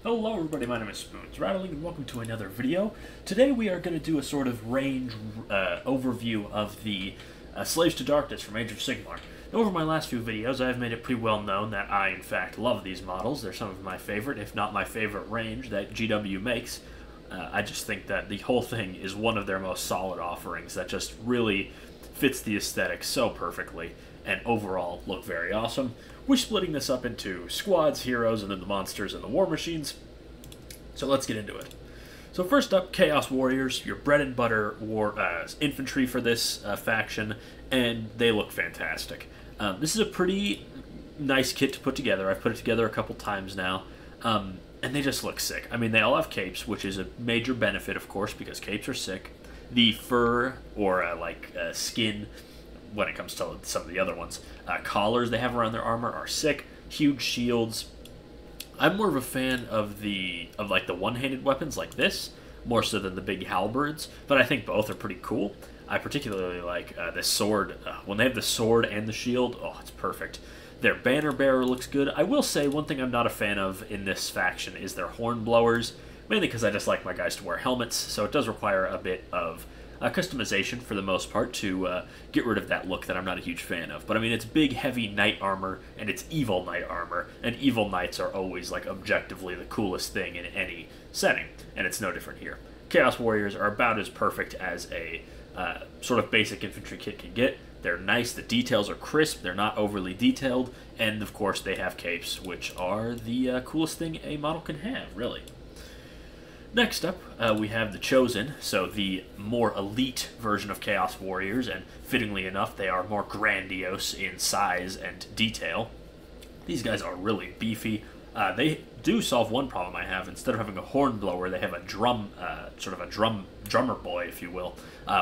Hello everybody, my name is Spoons Rattling and welcome to another video. Today we are going to do a sort of range overview of the Slaves to Darkness from Age of Sigmar. Now, over my last few videos I have made it pretty well known that I in fact love these models. They're some of my favorite, if not my favorite range that GW makes. I just think that the whole thing is one of their most solid offerings that just really fits the aesthetic so perfectly and overall look very awesome. We're splitting this up into squads, heroes, and then the monsters and the war machines. So let's get into it. So first up, Chaos Warriors, your bread and butter war infantry for this faction, and they look fantastic. This is a pretty nice kit to put together. I've put it together a couple times now, and they just look sick. I mean, they all have capes, which is a major benefit, of course, because capes are sick. The fur, or skin, when it comes to some of the other ones, collars they have around their armor are sick. Huge shields. I'm more of a fan of the one-handed weapons like this, more so than the big halberds, but I think both are pretty cool. I particularly like the sword. When they have the sword and the shield, oh, it's perfect. Their banner bearer looks good. I will say one thing I'm not a fan of in this faction is their horn blowers, mainly because I just like my guys to wear helmets, so it does require a bit of customization for the most part to get rid of that look that I'm not a huge fan of. But I mean, it's big, heavy knight armor, and it's evil knight armor, and evil knights are always like objectively the coolest thing in any setting, and it's no different here. Chaos Warriors are about as perfect as a sort of basic infantry kit can get. They're nice, the details are crisp, they're not overly detailed, and of course they have capes, which are the coolest thing a model can have, really. Next up, we have the Chosen, so the more elite version of Chaos Warriors, and fittingly enough, they are more grandiose in size and detail. These guys are really beefy. They do solve one problem I have. Instead of having a horn blower, they have a drum, sort of a drummer boy, if you will,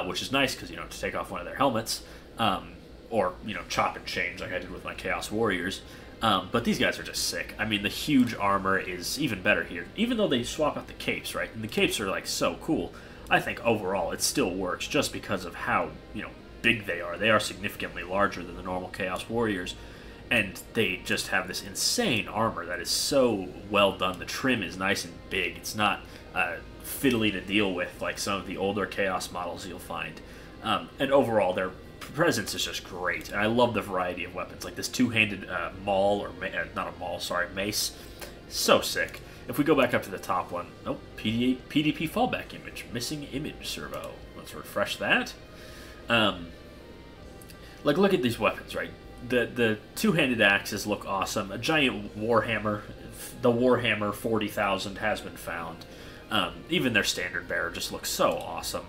which is nice because, to take off one of their helmets, or, chop and change like I did with my Chaos Warriors. But these guys are just sick. I mean, the huge armor is even better here. Even though they swap out the capes, right? And the capes are, so cool. I think overall it still works just because of how, big they are. They are significantly larger than the normal Chaos Warriors. And they just have this insane armor that is so well done. The trim is nice and big. It's not fiddly to deal with like some of the older Chaos models you'll find. And overall, their presence is just great, and I love the variety of weapons, like this two-handed maul, or not a maul, sorry, mace. So sick. If we go back up to the top one, nope, PDP fallback image, missing image servo. Let's refresh that. Look at these weapons, right? The two-handed axes look awesome. A giant warhammer, the Warhammer 40,000 has been found. Even their standard bearer just looks so awesome.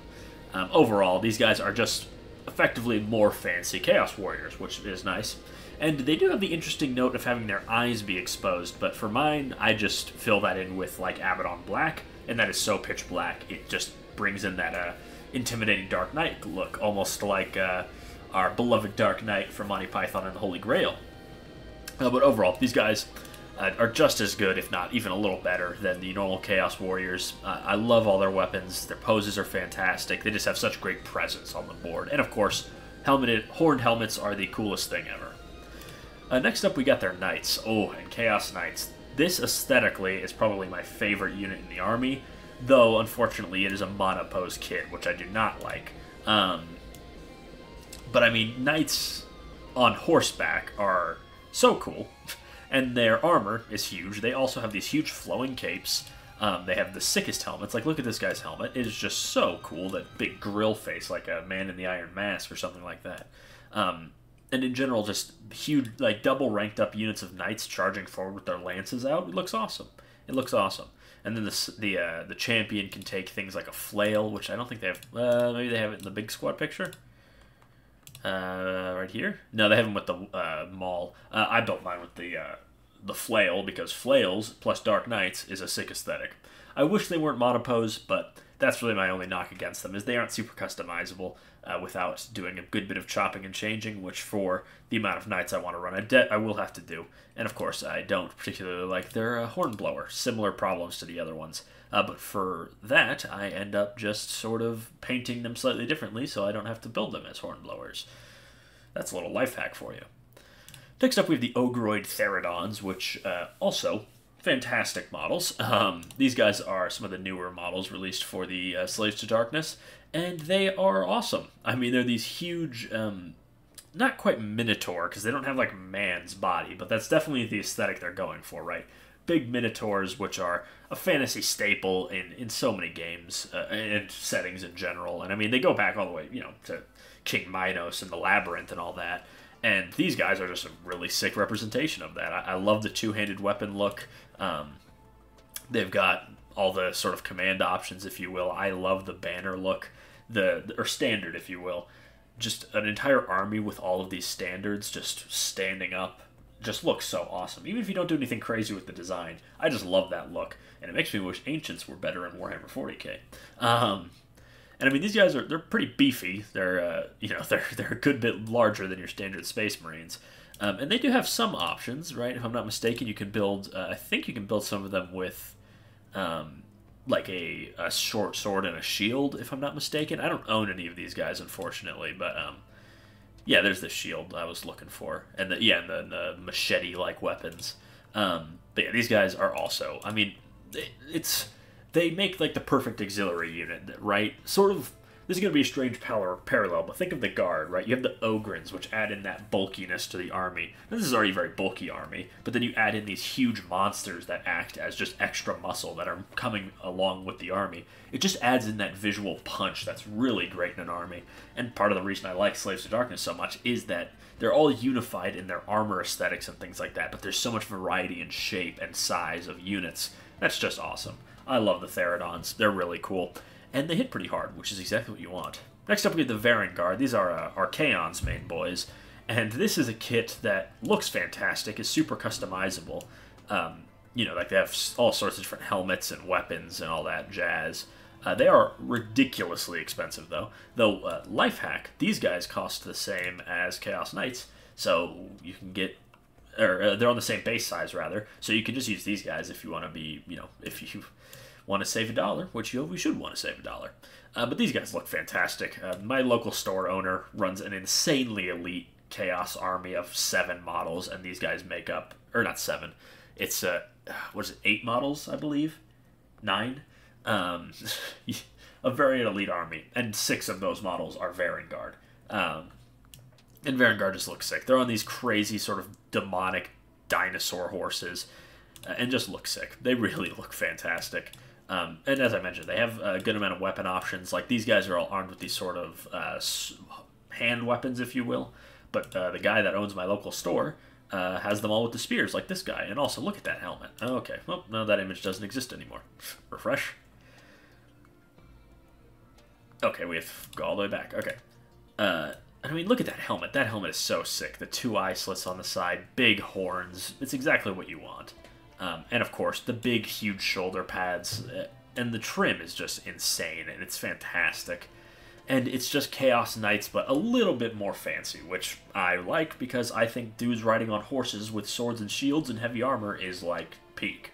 Overall, these guys are just effectively more fancy Chaos Warriors, which is nice. And they do have the interesting note of having their eyes be exposed, but for mine, I just fill that in with, Abaddon Black, and that is so pitch black, it just brings in that intimidating Dark Knight look, almost like our beloved Dark Knight from Monty Python and the Holy Grail. But overall, these guys are just as good, if not even a little better, than the normal Chaos Warriors. I love all their weapons. Their poses are fantastic. They just have such great presence on the board. And of course, horned helmets are the coolest thing ever. Next up, we got their Knights. Oh, and Chaos Knights. This, aesthetically, is probably my favorite unit in the army, though, unfortunately, it is a monopose kit, which I do not like. But, I mean, Knights on horseback are so cool. And their armor is huge. They also have these huge flowing capes. They have the sickest helmets. Look at this guy's helmet. It is just so cool. That big grill face, like a Man in the Iron Mask or something like that. And in general, just huge, double ranked up units of knights charging forward with their lances out. It looks awesome. It looks awesome. And then the champion can take things like a flail, which I don't think they have. Maybe they have it in the big squad picture. Right here? No, they have them with the maul. I built mine with the flail, because flails plus Dark Knights is a sick aesthetic. I wish they weren't monopose, but that's really my only knock against them, is they aren't super customizable without doing a good bit of chopping and changing, which for the amount of knights I want to run a debt, I will have to do. And of course, I don't particularly like their hornblower. Similar problems to the other ones. But for that, I end up just sort of painting them slightly differently so I don't have to build them as hornblowers. That's a little life hack for you. Next up, we have the Ogroid Theridons, which also fantastic models. These guys are some of the newer models released for the Slaves to Darkness, and they are awesome. I mean, they're these huge, not quite minotaur, because they don't have like man's body, but that's definitely the aesthetic they're going for, right? Big minotaurs, which are a fantasy staple in so many games and settings in general. And I mean, they go back all the way, to King Minos and the Labyrinth and all that. And these guys are just a really sick representation of that. I love the two-handed weapon look. They've got all the sort of command options, if you will. I love the banner look, or standard, if you will. Just an entire army with all of these standards just standing up. Just looks so awesome. Even if you don't do anything crazy with the design, I just love that look, and it makes me wish Ancients were better in Warhammer 40k. And I mean, these guys they're pretty beefy. They're they're a good bit larger than your standard Space Marines, and they do have some options, right? If I'm not mistaken, you can build. I think you can build some of them with, like a short sword and a shield. If I'm not mistaken, I don't own any of these guys, unfortunately, but yeah, there's the shield I was looking for, and the machete-like weapons. But yeah, these guys are also. I mean, they make like the perfect auxiliary unit, right? Sort of. This is going to be a strange parallel, but think of the Guard, right? You have the Ogrins, which add in that bulkiness to the army. Now, this is already a very bulky army, but then you add in these huge monsters that act as just extra muscle that are coming along with the army. It just adds in that visual punch that's really great in an army. And part of the reason I like Slaves to Darkness so much is that they're all unified in their armor aesthetics and things like that, but there's so much variety in shape and size of units. That's just awesome. I love the Theridons. They're really cool. And they hit pretty hard, which is exactly what you want. Next up, we have the Varangard. These are Archaon's main boys. And this is a kit that looks fantastic, is super customizable. Like they have all sorts of different helmets and weapons and all that jazz. They are ridiculously expensive, though. Though, life hack, these guys cost the same as Chaos Knights. So you can get... Or they're on the same base size, rather. So you can just use these guys if you want to be, if you... want to save $1, which you should want to save $1. But these guys look fantastic. My local store owner runs an insanely elite Chaos army of 7 models, and these guys make up, or not 7, it's, 8 models, I believe? 9? A very elite army, and 6 of those models are Varangard. And Varangard just looks sick. They're on these crazy sort of demonic dinosaur horses, and just look sick. They really look fantastic. And as I mentioned, they have a good amount of weapon options. Like, these guys are all armed with these sort of hand weapons, if you will. But the guy that owns my local store has them all with the spears, like this guy. And also, look at that helmet. Okay, well, no, that image doesn't exist anymore. Refresh. Okay, we have to go all the way back. Okay. I mean, look at that helmet. That helmet is so sick. The 2 eye slits on the side, big horns. It's exactly what you want. And of course, the big, huge shoulder pads, and the trim is just insane, and it's fantastic. And it's just Chaos Knights, but a little bit more fancy, which I like, because I think dudes riding on horses with swords and shields and heavy armor is, like, peak.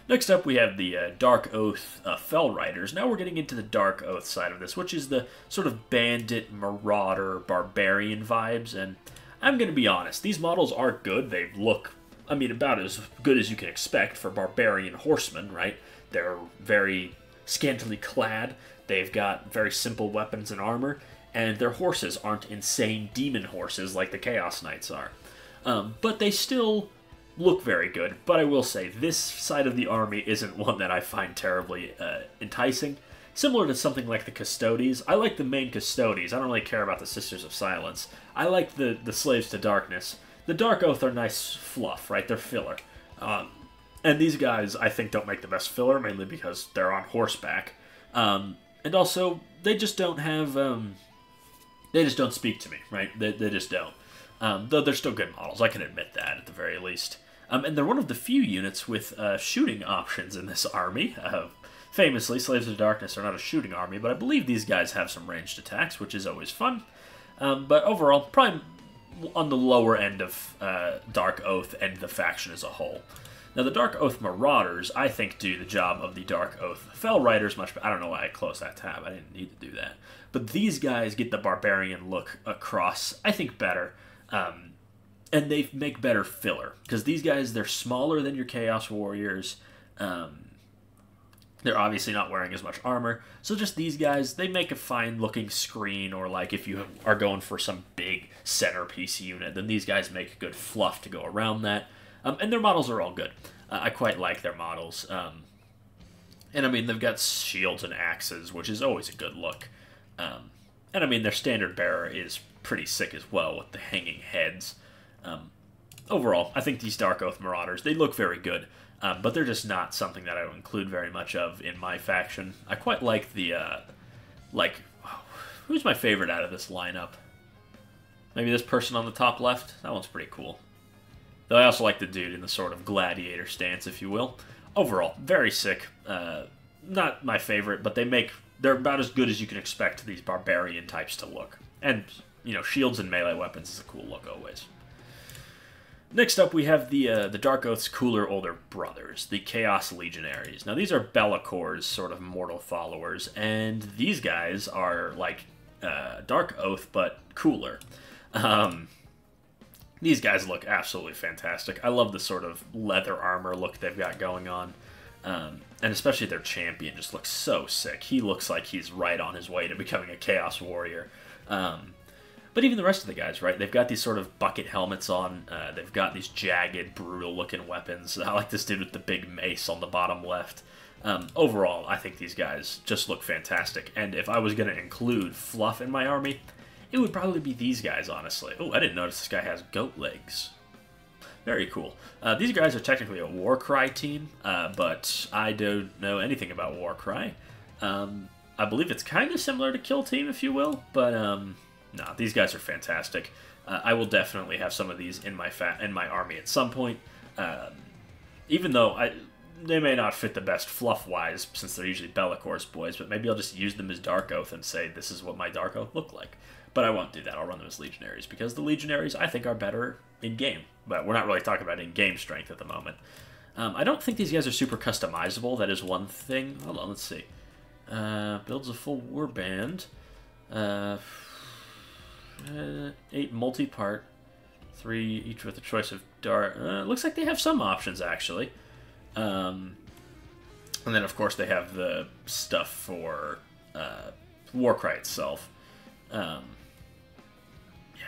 Next up, we have the Dark Oath Fell Riders. Now we're getting into the Dark Oath side of this, which is the sort of bandit, marauder, barbarian vibes, and I'm going to be honest, these models are good. They look... I mean, about as good as you can expect for barbarian horsemen, right? They're very scantily clad, they've got very simple weapons and armor, and their horses aren't insane demon horses like the Chaos Knights are. But they still look very good, but I will say, this side of the army isn't one that I find terribly enticing. Similar to something like the Custodes, I like the main Custodes, I don't really care about the Sisters of Silence. I like the Slaves to Darkness. The Dark Oath are nice fluff, right? They're filler. And these guys, I think, don't make the best filler, mainly because they're on horseback. And also, they just don't have... they just don't speak to me, right? They just don't. Though they're still good models, I can admit that, at the very least. And they're one of the few units with shooting options in this army. Famously, Slaves of Darkness are not a shooting army, but I believe these guys have some ranged attacks, which is always fun. But overall, probably... on the lower end of Dark Oath and the faction as a whole. Now, the Dark Oath Marauders, I think, do the job of the Dark Oath Fell Riders much better. I don't know why I closed that tab. I didn't need to do that. But these guys get the barbarian look across, I think, better. and they make better filler, because these guys, they're smaller than your Chaos Warriors. They're obviously not wearing as much armor, so just these guys, they make a fine-looking screen, or like if you are going for some big centerpiece unit, then these guys make good fluff to go around that. And their models are all good. I quite like their models. And I mean, they've got shields and axes, which is always a good look. And I mean, their standard bearer is pretty sick as well, with the hanging heads. Overall, I think these Dark Oath Marauders, they look very good. But they're just not something that I would include very much of in my faction. I quite like the, who's my favorite out of this lineup? Maybe this person on the top left? That one's pretty cool. Though I also like the dude in the sort of gladiator stance, if you will. Overall, very sick. Not my favorite, but they're about as good as you can expect these barbarian types to look. And, you know, shields and melee weapons is a cool look always. Next up, we have the Dark Oath's cooler older brothers, the Chaos Legionaries. Now, these are Bellacor's sort of mortal followers, and these guys are like Dark Oath, but cooler. These guys look absolutely fantastic. I love the sort of leather armor look they've got going on, and especially their champion just looks so sick. He looks like he's right on his way to becoming a Chaos Warrior. But even the rest of the guys, right? They've got these sort of bucket helmets on. They've got these jagged, brutal-looking weapons. I like this dude with the big mace on the bottom left. Overall, I think these guys just look fantastic. And if I was going to include fluff in my army, it would probably be these guys, honestly. Oh, I didn't notice this guy has goat legs. Very cool. These guys are technically a Warcry team, but I don't know anything about Warcry. I believe it's kind of similar to Kill Team, if you will, but... No, these guys are fantastic. I will definitely have some of these in my army at some point. Even though they may not fit the best fluff-wise, since they're usually Bellacor's boys, but maybe I'll just use them as Dark Oath and say, this is what my Dark Oath look like. But I won't do that. I'll run them as Legionaries, because the Legionaries, I think, are better in-game. But we're not really talking about in-game strength at the moment. I don't think these guys are super customizable. That is one thing. Hold on, let's see. Builds a full warband. 8 multi-part, 3 each with a choice of dart. Looks like they have some options, actually. And then, of course, they have the stuff for Warcry itself. Yeah,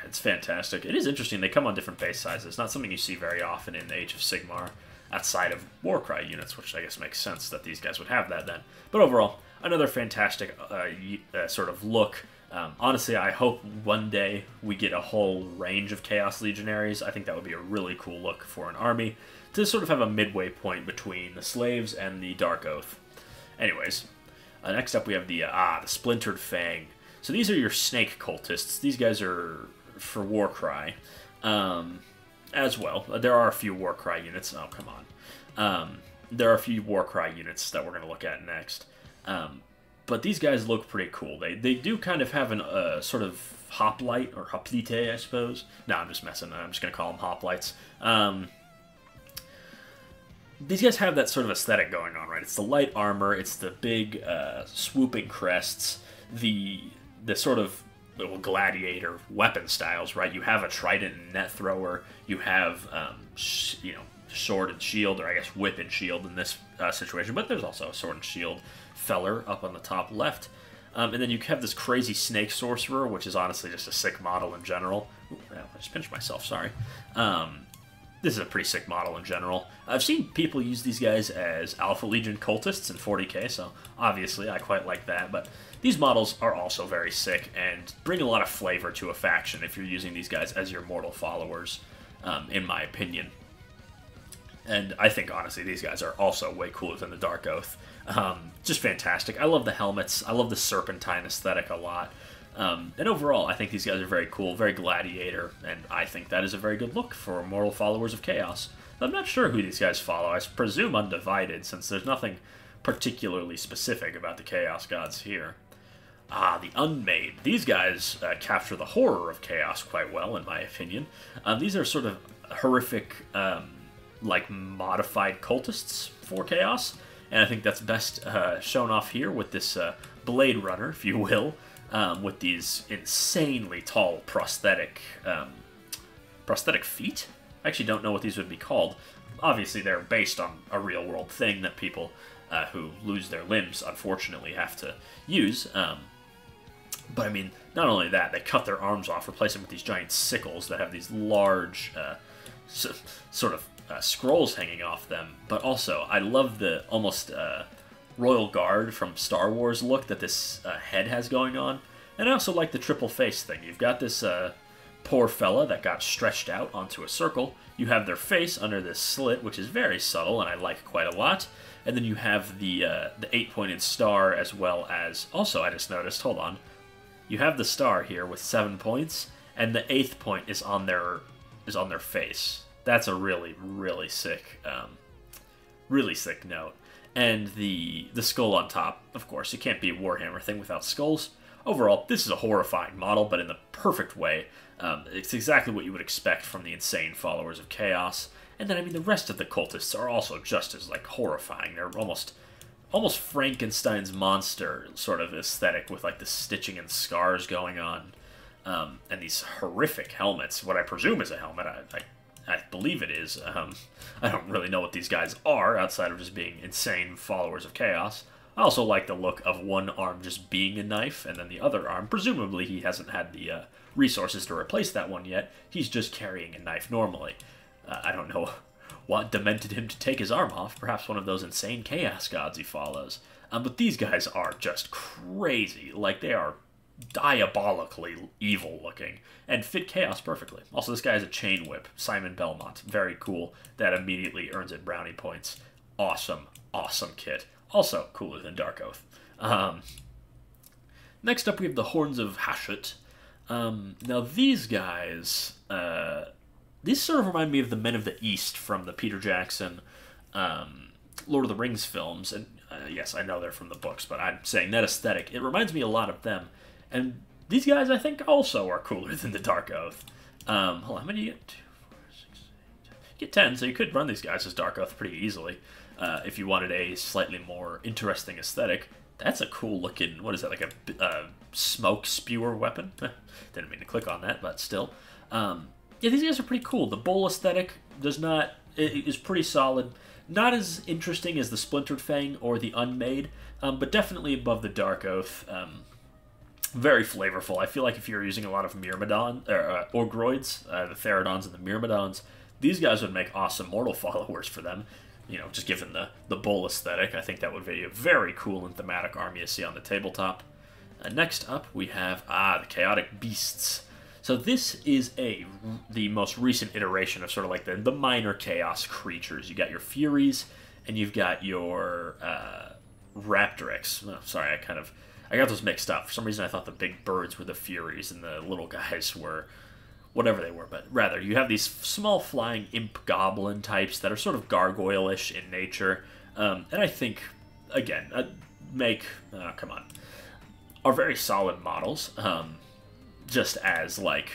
it's fantastic. It is interesting. They come on different base sizes. Not something you see very often in Age of Sigmar, outside of Warcry units, which I guess makes sense that these guys would have that then. But overall, another fantastic sort of look. Honestly, I hope one day we get a whole range of Chaos Legionaries. I think that would be a really cool look for an army, to sort of have a midway point between the Slaves and the Dark Oath. Anyways, next up we have the Splintered Fang. So these are your Snake Cultists. These guys are for Warcry as well. There are a few Warcry units. Oh, come on. There are a few Warcry units that we're going to look at next. But these guys look pretty cool. They do kind of have a sort of hoplite, or hoplite, I suppose. No, I'm just messing. I'm just going to call them hoplites. These guys have that sort of aesthetic going on, right? It's the light armor, it's the big swooping crests, the sort of gladiator weapon styles, right? You have a trident and net thrower. You have, sword and shield, or I guess whip and shield in this situation. But there's also a sword and shield feller up on the top left. And then you have this crazy snake sorcerer, which is honestly just a sick model in general. Ooh, I just pinched myself, sorry. This is a pretty sick model in general. I've seen people use these guys as Alpha Legion cultists in 40k, so obviously I quite like that. But these models are also very sick and bring a lot of flavor to a faction if you're using these guys as your mortal followers, in my opinion. And I think, honestly, these guys are also way cooler than the Dark Oath. Just fantastic. I love the helmets. I love the serpentine aesthetic a lot. And overall, I think these guys are very cool, very gladiator, and I think that is a very good look for mortal followers of Chaos. I'm not sure who these guys follow. I presume Undivided, since there's nothing particularly specific about the Chaos Gods here. The Unmade. These guys capture the horror of Chaos quite well, in my opinion. These are sort of horrific, like, modified cultists for Chaos, and I think that's best shown off here with this Blade Runner, if you will, with these insanely tall prosthetic prosthetic feet. I actually don't know what these would be called. Obviously, they're based on a real-world thing that people who lose their limbs, unfortunately, have to use. But, I mean, not only that, they cut their arms off, replace them with these giant sickles that have these large sort of scrolls hanging off them. But also, I love the almost Royal Guard from Star Wars look that this head has going on. And I also like the triple face thing. You've got this poor fella that got stretched out onto a circle. You have their face under this slit, which is very subtle and I like quite a lot. And then you have the 8-pointed star, as well as, also I just noticed, hold on, you have the star here with 7 points, and the 8th point is on their face. That's a really, really sick note. And the skull on top, of course, you can't be a Warhammer thing without skulls. Overall, this is a horrifying model, but in the perfect way. It's exactly what you would expect from the insane followers of Chaos. And then, I mean, the rest of the cultists are also just as, like, horrifying. They're almost Frankenstein's monster sort of aesthetic with, like, the stitching and scars going on. And these horrific helmets, what I presume is a helmet. I believe it is. I don't really know what these guys are, outside of just being insane followers of Chaos. I also like the look of one arm just being a knife, and then the other arm, presumably he hasn't had the resources to replace that one yet, he's just carrying a knife normally. I don't know what demented him to take his arm off, perhaps one of those insane chaos gods he follows. But these guys are just crazy, like they are diabolically evil looking, and fit Chaos perfectly. Also, this guy has a chain whip, Simon Belmont, very cool, that immediately earns it brownie points. Awesome, awesome kit. Also cooler than Dark Oath. Next up we have the Horns of Hashut. Now these guys, these sort of remind me of the Men of the East from the Peter Jackson Lord of the Rings films. And yes, I know they're from the books, but I'm saying that aesthetic, it reminds me a lot of them. And these guys, I think, also are cooler than the Dark Oath. Hold on, how many do you get? 2, 4, 6, 8, 10. You get 10, so you could run these guys as Dark Oath pretty easily. If you wanted a slightly more interesting aesthetic. That's a cool looking, what is that, like a smoke spewer weapon? Didn't mean to click on that, but still. Yeah, these guys are pretty cool. The bowl aesthetic is pretty solid. Not as interesting as the Splintered Fang or the Unmade, but definitely above the Dark Oath. Very flavorful. I feel like if you're using a lot of Myrmidon, or Orgroids, the Therodons and the Myrmidons, these guys would make awesome mortal followers for them. You know, just given the bull aesthetic, I think that would be a very cool and thematic army to see on the tabletop. Next up, we have, the Chaotic Beasts. So this is the most recent iteration of sort of like the minor chaos creatures. You got your Furies, and you've got your Raptorix. Oh, sorry, I got those mixed up. For some reason, I thought the big birds were the Furies, and the little guys were whatever they were, but rather, you have these small flying imp goblin types that are sort of gargoyle-ish in nature, and I think, again, are very solid models, just as, like,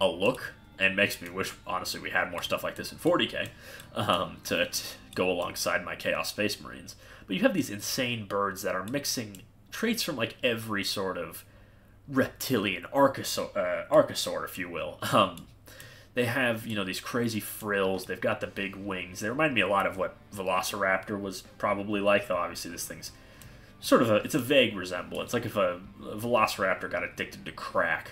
a look, and makes me wish, honestly, we had more stuff like this in 40k, to go alongside my Chaos Space Marines. But you have these insane birds that are mixing traits from, like, every sort of reptilian archosaur, if you will. They have, you know, these crazy frills. They've got the big wings. They remind me a lot of what Velociraptor was probably like, though obviously this thing's sort of it's a vague resemblance, like if a Velociraptor got addicted to crack.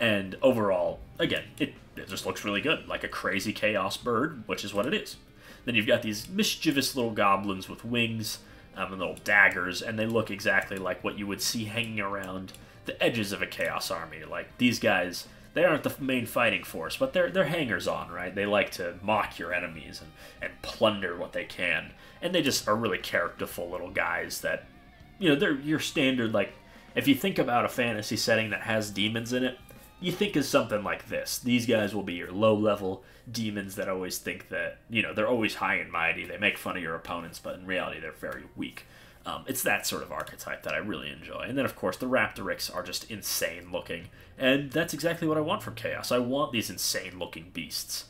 And overall, again, it just looks really good, like a crazy chaos bird, which is what it is. Then you've got these mischievous little goblins with wings, and little daggers, and they look exactly like what you would see hanging around the edges of a Chaos army. Like, these guys, they aren't the main fighting force, but they're hangers-on, right? They like to mock your enemies and plunder what they can. And they just are really characterful little guys that, you know, they're your standard, like, if you think about a fantasy setting that has demons in it, you think of something like this. These guys will be your low-level demons that always think that, you know, they're always high and mighty. They make fun of your opponents, but in reality, they're very weak. It's that sort of archetype that I really enjoy. And then, of course, the Raptorix are just insane-looking. And that's exactly what I want from Chaos. I want these insane-looking beasts.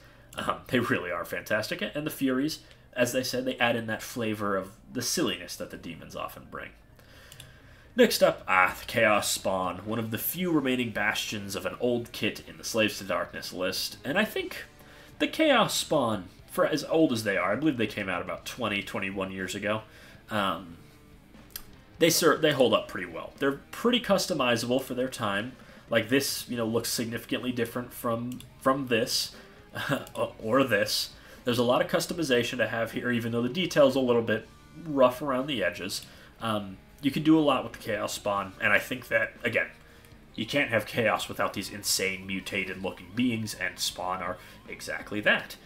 They really are fantastic. And the Furies, as they said, they add in that flavor of the silliness that the demons often bring. Next up, the Chaos Spawn, one of the few remaining bastions of an old kit in the Slaves to Darkness list, and I think the Chaos Spawn, for as old as they are, I believe they came out about 20, 21 years ago, they hold up pretty well. They're pretty customizable for their time. Like this, looks significantly different from this, or this. There's a lot of customization to have here, even though the detail's a little bit rough around the edges. You can do a lot with the Chaos Spawn, and I think that, again, you can't have Chaos without these insane mutated-looking beings, and Spawn are exactly that.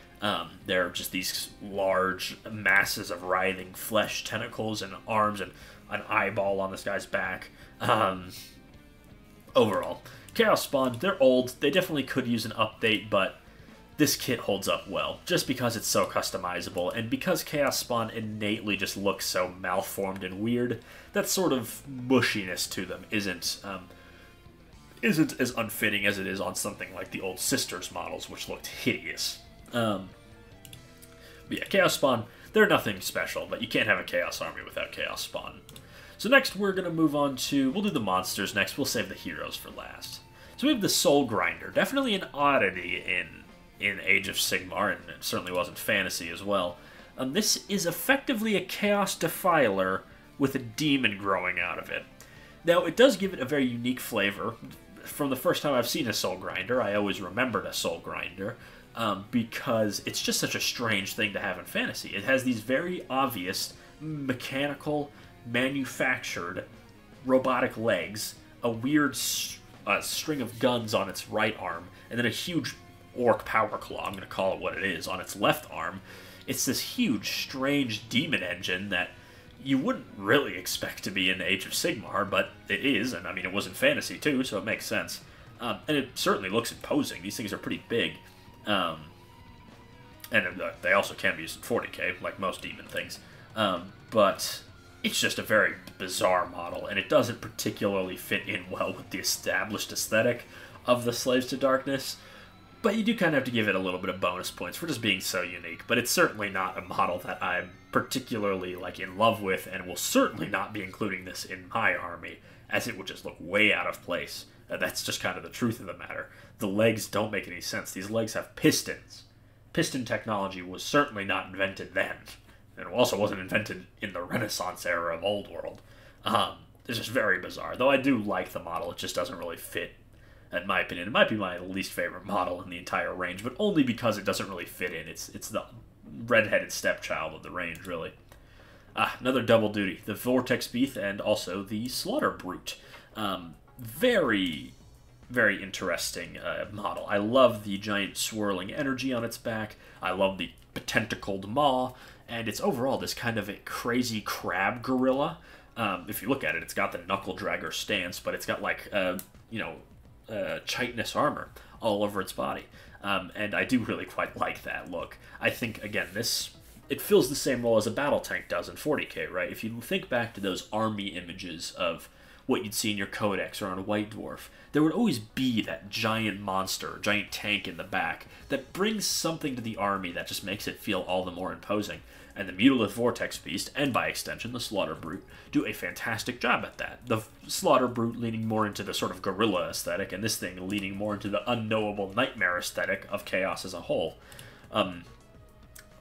They're just these large masses of writhing flesh, tentacles, and arms, and an eyeball on this guy's back. Overall, Chaos Spawn, they're old. They definitely could use an update, but this kit holds up well, just because it's so customizable, and because Chaos Spawn innately just looks so malformed and weird, that sort of mushiness to them isn't as unfitting as it is on something like the old Sisters models, which looked hideous. But yeah, Chaos Spawn, they're nothing special, but you can't have a Chaos Army without Chaos Spawn. So next we're going to move on to, we'll do the monsters next, we'll save the heroes for last. So we have the Soul Grinder, definitely an oddity in Age of Sigmar, and it certainly wasn't fantasy as well. This is effectively a Chaos Defiler with a demon growing out of it. Now, it does give it a very unique flavor. From the first time I've seen a Soul Grinder, I always remembered a Soul Grinder, because it's just such a strange thing to have in fantasy. It has these very obvious, mechanical, manufactured, robotic legs, a weird string of guns on its right arm, and then a huge orc power claw, I'm going to call it what it is, on its left arm. It's this huge, strange demon engine that you wouldn't really expect to be in Age of Sigmar, but it is, and I mean, it was in fantasy too, so it makes sense. And it certainly looks imposing. These things are pretty big. And they also can be used in 40k, like most demon things. But it's just a very bizarre model, and it doesn't particularly fit in well with the established aesthetic of the Slaves to Darkness. But you do kind of have to give it a little bit of bonus points for just being so unique. But it's certainly not a model that I'm particularly in love with, and will certainly not be including this in my army, as it would just look way out of place. That's just kind of the truth of the matter. The legs don't make any sense. These legs have pistons. Piston technology was certainly not invented then. And it also wasn't invented in the Renaissance era of Old World. It's just very bizarre. Though I do like the model, it just doesn't really fit. In my opinion, it might be my least favorite model in the entire range, but only because it doesn't really fit in. It's the red-headed stepchild of the range, really. Another double duty. The Vortex Beast and also the Slaughter Brute. Very, very interesting model. I love the giant swirling energy on its back. I love the tentacled maw. And it's overall this kind of a crazy crab gorilla. If you look at it, it's got the knuckle dragger stance, but it's got chitinous armor all over its body. And I do really quite like that look. I think, again, it fills the same role as a battle tank does in 40k, right? If you think back to those army images of what you'd see in your codex or on a White Dwarf, there would always be that giant monster, giant tank in the back that brings something to the army that just makes it feel all the more imposing. And the Mutilith Vortex Beast, and by extension the Slaughter Brute, do a fantastic job at that. The Slaughter Brute leaning more into the sort of guerrilla aesthetic, and this thing leaning more into the unknowable nightmare aesthetic of Chaos as a whole.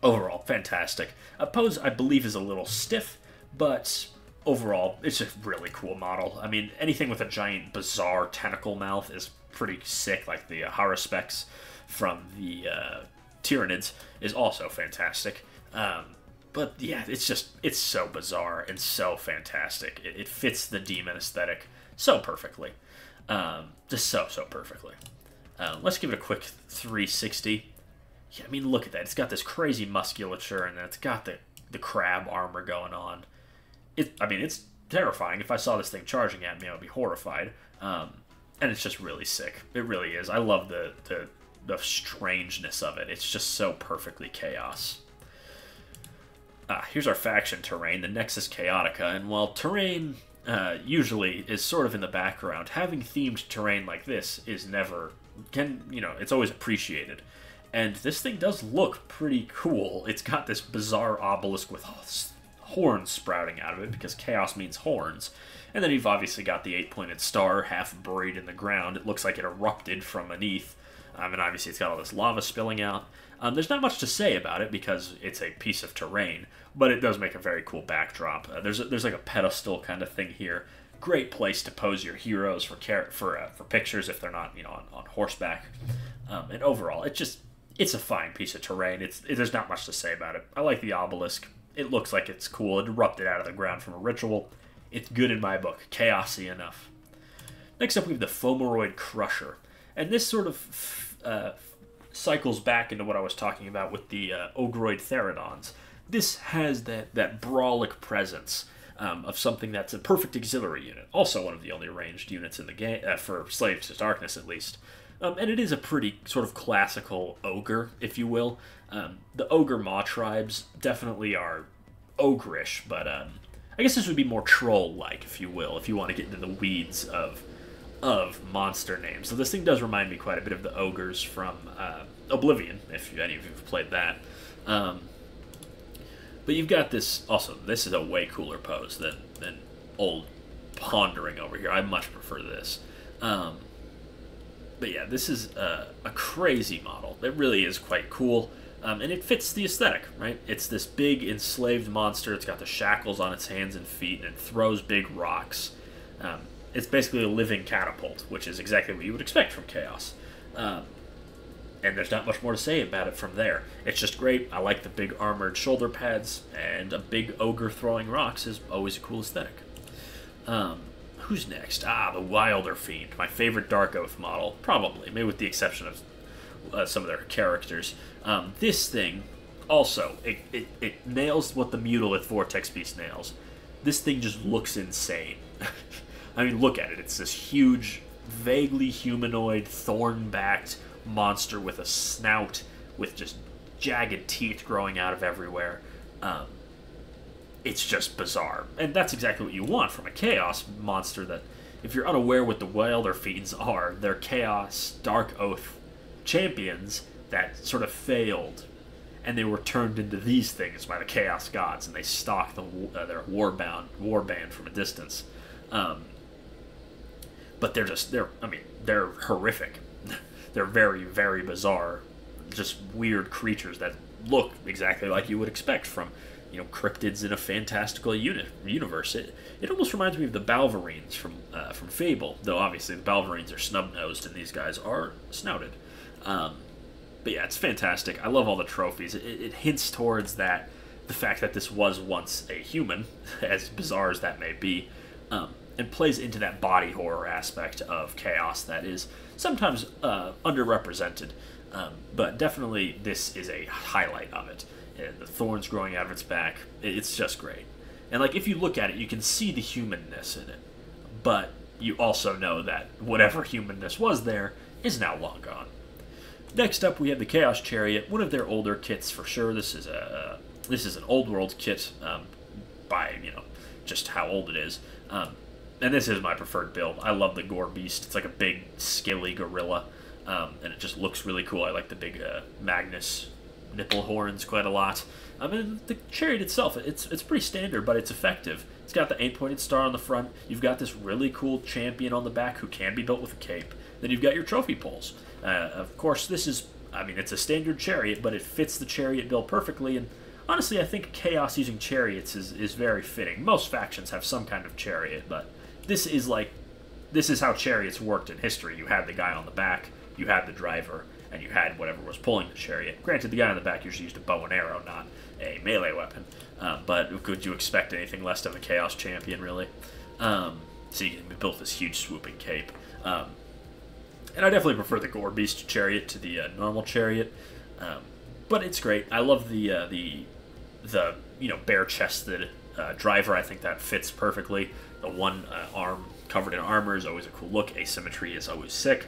Overall, fantastic. Pose, I believe, is a little stiff, but overall, it's a really cool model. I mean, anything with a giant, bizarre tentacle mouth is pretty sick, like the Haruspex from the Tyranids is also fantastic. But yeah, it's so bizarre and so fantastic. It fits the demon aesthetic so perfectly. Just so perfectly. Let's give it a quick 360. Yeah, I mean, look at that. It's got this crazy musculature, and then it's got the crab armor going on. I mean, it's terrifying. If I saw this thing charging at me, I would be horrified. And it's just really sick. It really is. I love the strangeness of it. It's just so perfectly Chaos. Here's our faction terrain, the Nexus Chaotica, and while terrain usually is sort of in the background, having themed terrain like this is it's always appreciated. And this thing does look pretty cool. It's got this bizarre obelisk with horns sprouting out of it, because chaos means horns. And then you've obviously got the 8-pointed star half buried in the ground. It looks like it erupted from beneath. And obviously it's got all this lava spilling out. There's not much to say about it because it's a piece of terrain, but it does make a very cool backdrop. There's like a pedestal kind of thing here. Great place to pose your heroes for pictures if they're not on horseback. And overall, it's a fine piece of terrain. There's not much to say about it. I like the obelisk. It looks like it's cool. It erupted out of the ground from a ritual. It's good in my book. Chaosy enough. Next up, we have the Fomoroid Crusher. And this sort of cycles back into what I was talking about with the Ogroid Therodons. This has that brawlic presence of something that's a perfect auxiliary unit. Also one of the only ranged units in the game, for Slaves to Darkness at least. And it is a pretty sort of classical ogre, if you will. The ogre Maw tribes definitely are ogreish, but I guess this would be more troll-like, if you will, if you want to get into the weeds of monster names. So this thing does remind me quite a bit of the ogres from Oblivion, if any of you have played that. But you've got this, also, this is a way cooler pose than old Pondering over here. I much prefer this. But yeah, this is a crazy model. It really is quite cool. And it fits the aesthetic, right? It's this big enslaved monster. It's got the shackles on its hands and feet, and it throws big rocks. It's basically a living catapult, which is exactly what you would expect from Chaos. And there's not much more to say about it from there. It's just great. I like the big armored shoulder pads, and a big ogre throwing rocks is always a cool aesthetic. Who's next? The Wilder Fiend, my favorite Dark Oath model, probably, maybe with the exception of some of their characters. This thing, also, it nails what the Mutilith Vortex Beast nails. This thing just looks insane. I mean, look at it. It's this huge, vaguely humanoid, thorn-backed monster with a snout, with just jagged teeth growing out of everywhere. It's just bizarre. And that's exactly what you want from a Chaos monster that, if you're unaware what the Wilder Fiends are, they're Chaos Dark Oath champions that sort of failed, and they were turned into these things by the Chaos Gods, and they stalk their warband from a distance. But they're horrific. They're very, very bizarre, just weird creatures that look exactly like you would expect from, cryptids in a fantastical universe. It almost reminds me of the Balverines from Fable, though obviously the Balverines are snub-nosed and these guys are snouted. But yeah, it's fantastic. I love all the trophies. It hints towards the fact that this was once a human, as bizarre as that may be, and plays into that body horror aspect of Chaos that is sometimes underrepresented. But definitely this is a highlight of it. And the thorns growing out of its back, it's just great. And if you look at it, you can see the humanness in it. But you also know that whatever humanness was there is now long gone. Next up, we have the Chaos Chariot, one of their older kits for sure. This is an old world kit by just how old it is. And this is my preferred build. I love the Gore Beast. It's like a big, scaly gorilla, and it just looks really cool. I like the big Magnus nipple horns quite a lot. The chariot itself, it's pretty standard, but it's effective. It's got the 8-pointed star on the front. You've got this really cool champion on the back who can be built with a cape. Then you've got your trophy poles. Of course, this is, it's a standard chariot, but it fits the chariot build perfectly, and honestly, I think Chaos using chariots is very fitting. Most factions have some kind of chariot, but this is how chariots worked in history. You had the guy on the back, you had the driver, and you had whatever was pulling the chariot. Granted, the guy on the back usually used a bow and arrow, not a melee weapon. But could you expect anything less of a Chaos champion, really? So you can build this huge swooping cape. And I definitely prefer the Gore Beast chariot to the normal chariot. But it's great. I love the bare-chested driver. I think that fits perfectly. The one arm covered in armor is always a cool look. Asymmetry is always sick.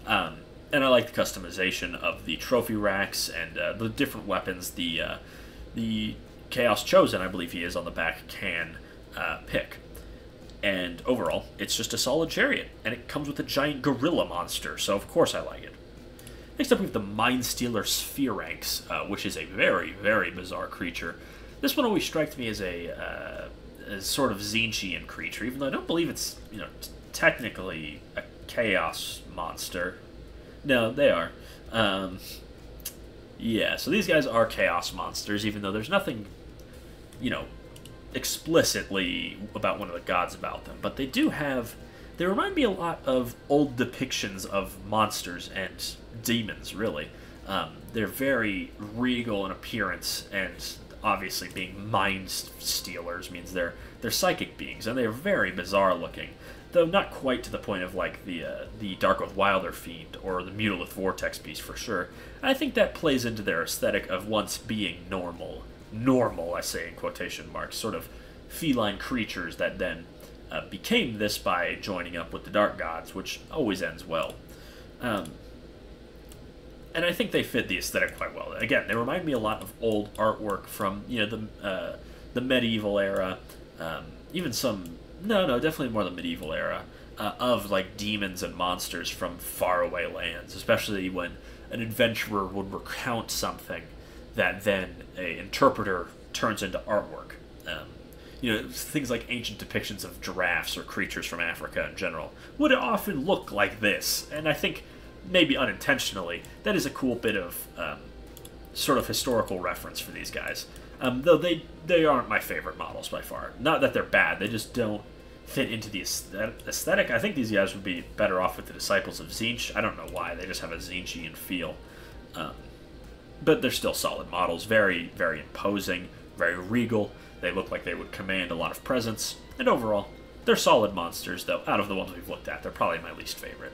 And I like the customization of the trophy racks and the different weapons the Chaos Chosen, I believe he is on the back, can pick. And overall, it's just a solid chariot, and it comes with a giant gorilla monster, so of course I like it. Next up, we have the Mindstealer Spheranx, which is a very, very bizarre creature. This one always strikes me as as sort of Zinchian creature, even though I don't believe it's, technically a chaos monster. No, they are. Yeah, so these guys are chaos monsters, even though there's nothing, explicitly about one of the gods about them. But they do have... They remind me a lot of old depictions of monsters and demons, really. They're very regal in appearance, and obviously being mind stealers means they're psychic beings, and they're very bizarre looking. Though not quite to the point of like the Darkoath Wilder Fiend or the Mutilith Vortex Beast for sure. I think that plays into their aesthetic of once being normal. Normal, I say in quotation marks, sort of feline creatures that then became this by joining up with the Dark Gods, which always ends well. And I think they fit the aesthetic quite well. Again, they remind me a lot of old artwork from the medieval era, even some definitely more the medieval era of like demons and monsters from faraway lands, especially when an adventurer would recount something that then an interpreter turns into artwork. Things like ancient depictions of giraffes or creatures from Africa in general would often look like this, and I think, maybe unintentionally, that is a cool bit of sort of historical reference for these guys. Though they aren't my favorite models by far. Not that they're bad, they just don't fit into the aesthetic. I think these guys would be better off with the Disciples of Tzeentch. I don't know why, they just have a Tzeentchian feel. But they're still solid models, very, very imposing, very regal. They look like they would command a lot of presence, and overall, they're solid monsters, though out of the ones we've looked at, they're probably my least favorite.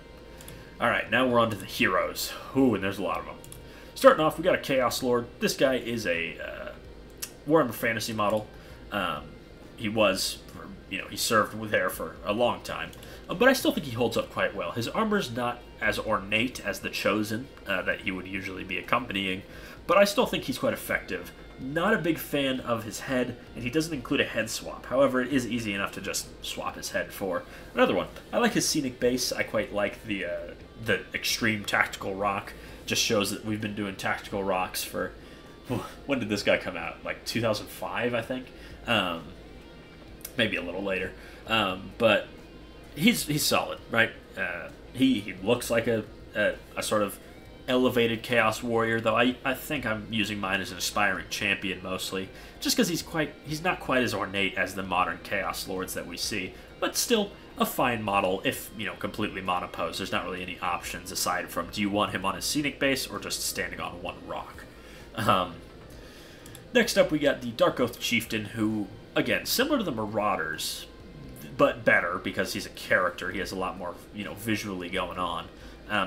Alright, now we're on to the heroes. Ooh, and there's a lot of them. Starting off, we got a Chaos Lord. This guy is a Warhammer Fantasy model. He was, he served there for a long time. But I still think he holds up quite well. His armor's not as ornate as the Chosen that he would usually be accompanying, but I still think he's quite effective. Not a big fan of his head, and he doesn't include a head swap. However, it is easy enough to just swap his head for another one. I like his scenic base. I quite like the extreme tactical rock. Just shows that we've been doing tactical rocks for... When did this guy come out? Like 2005, I think? Maybe a little later. But he's solid, right? He looks like a sort of elevated Chaos Warrior, though I think I'm using mine as an aspiring champion mostly, just because he's not quite as ornate as the modern Chaos Lords that we see, but still a fine model if, completely monopose. There's not really any options aside from do you want him on his scenic base or just standing on one rock. Next up we got the Darkoath Chieftain, who, again, similar to the Marauders, but better because he's a character. He has a lot more, visually going on.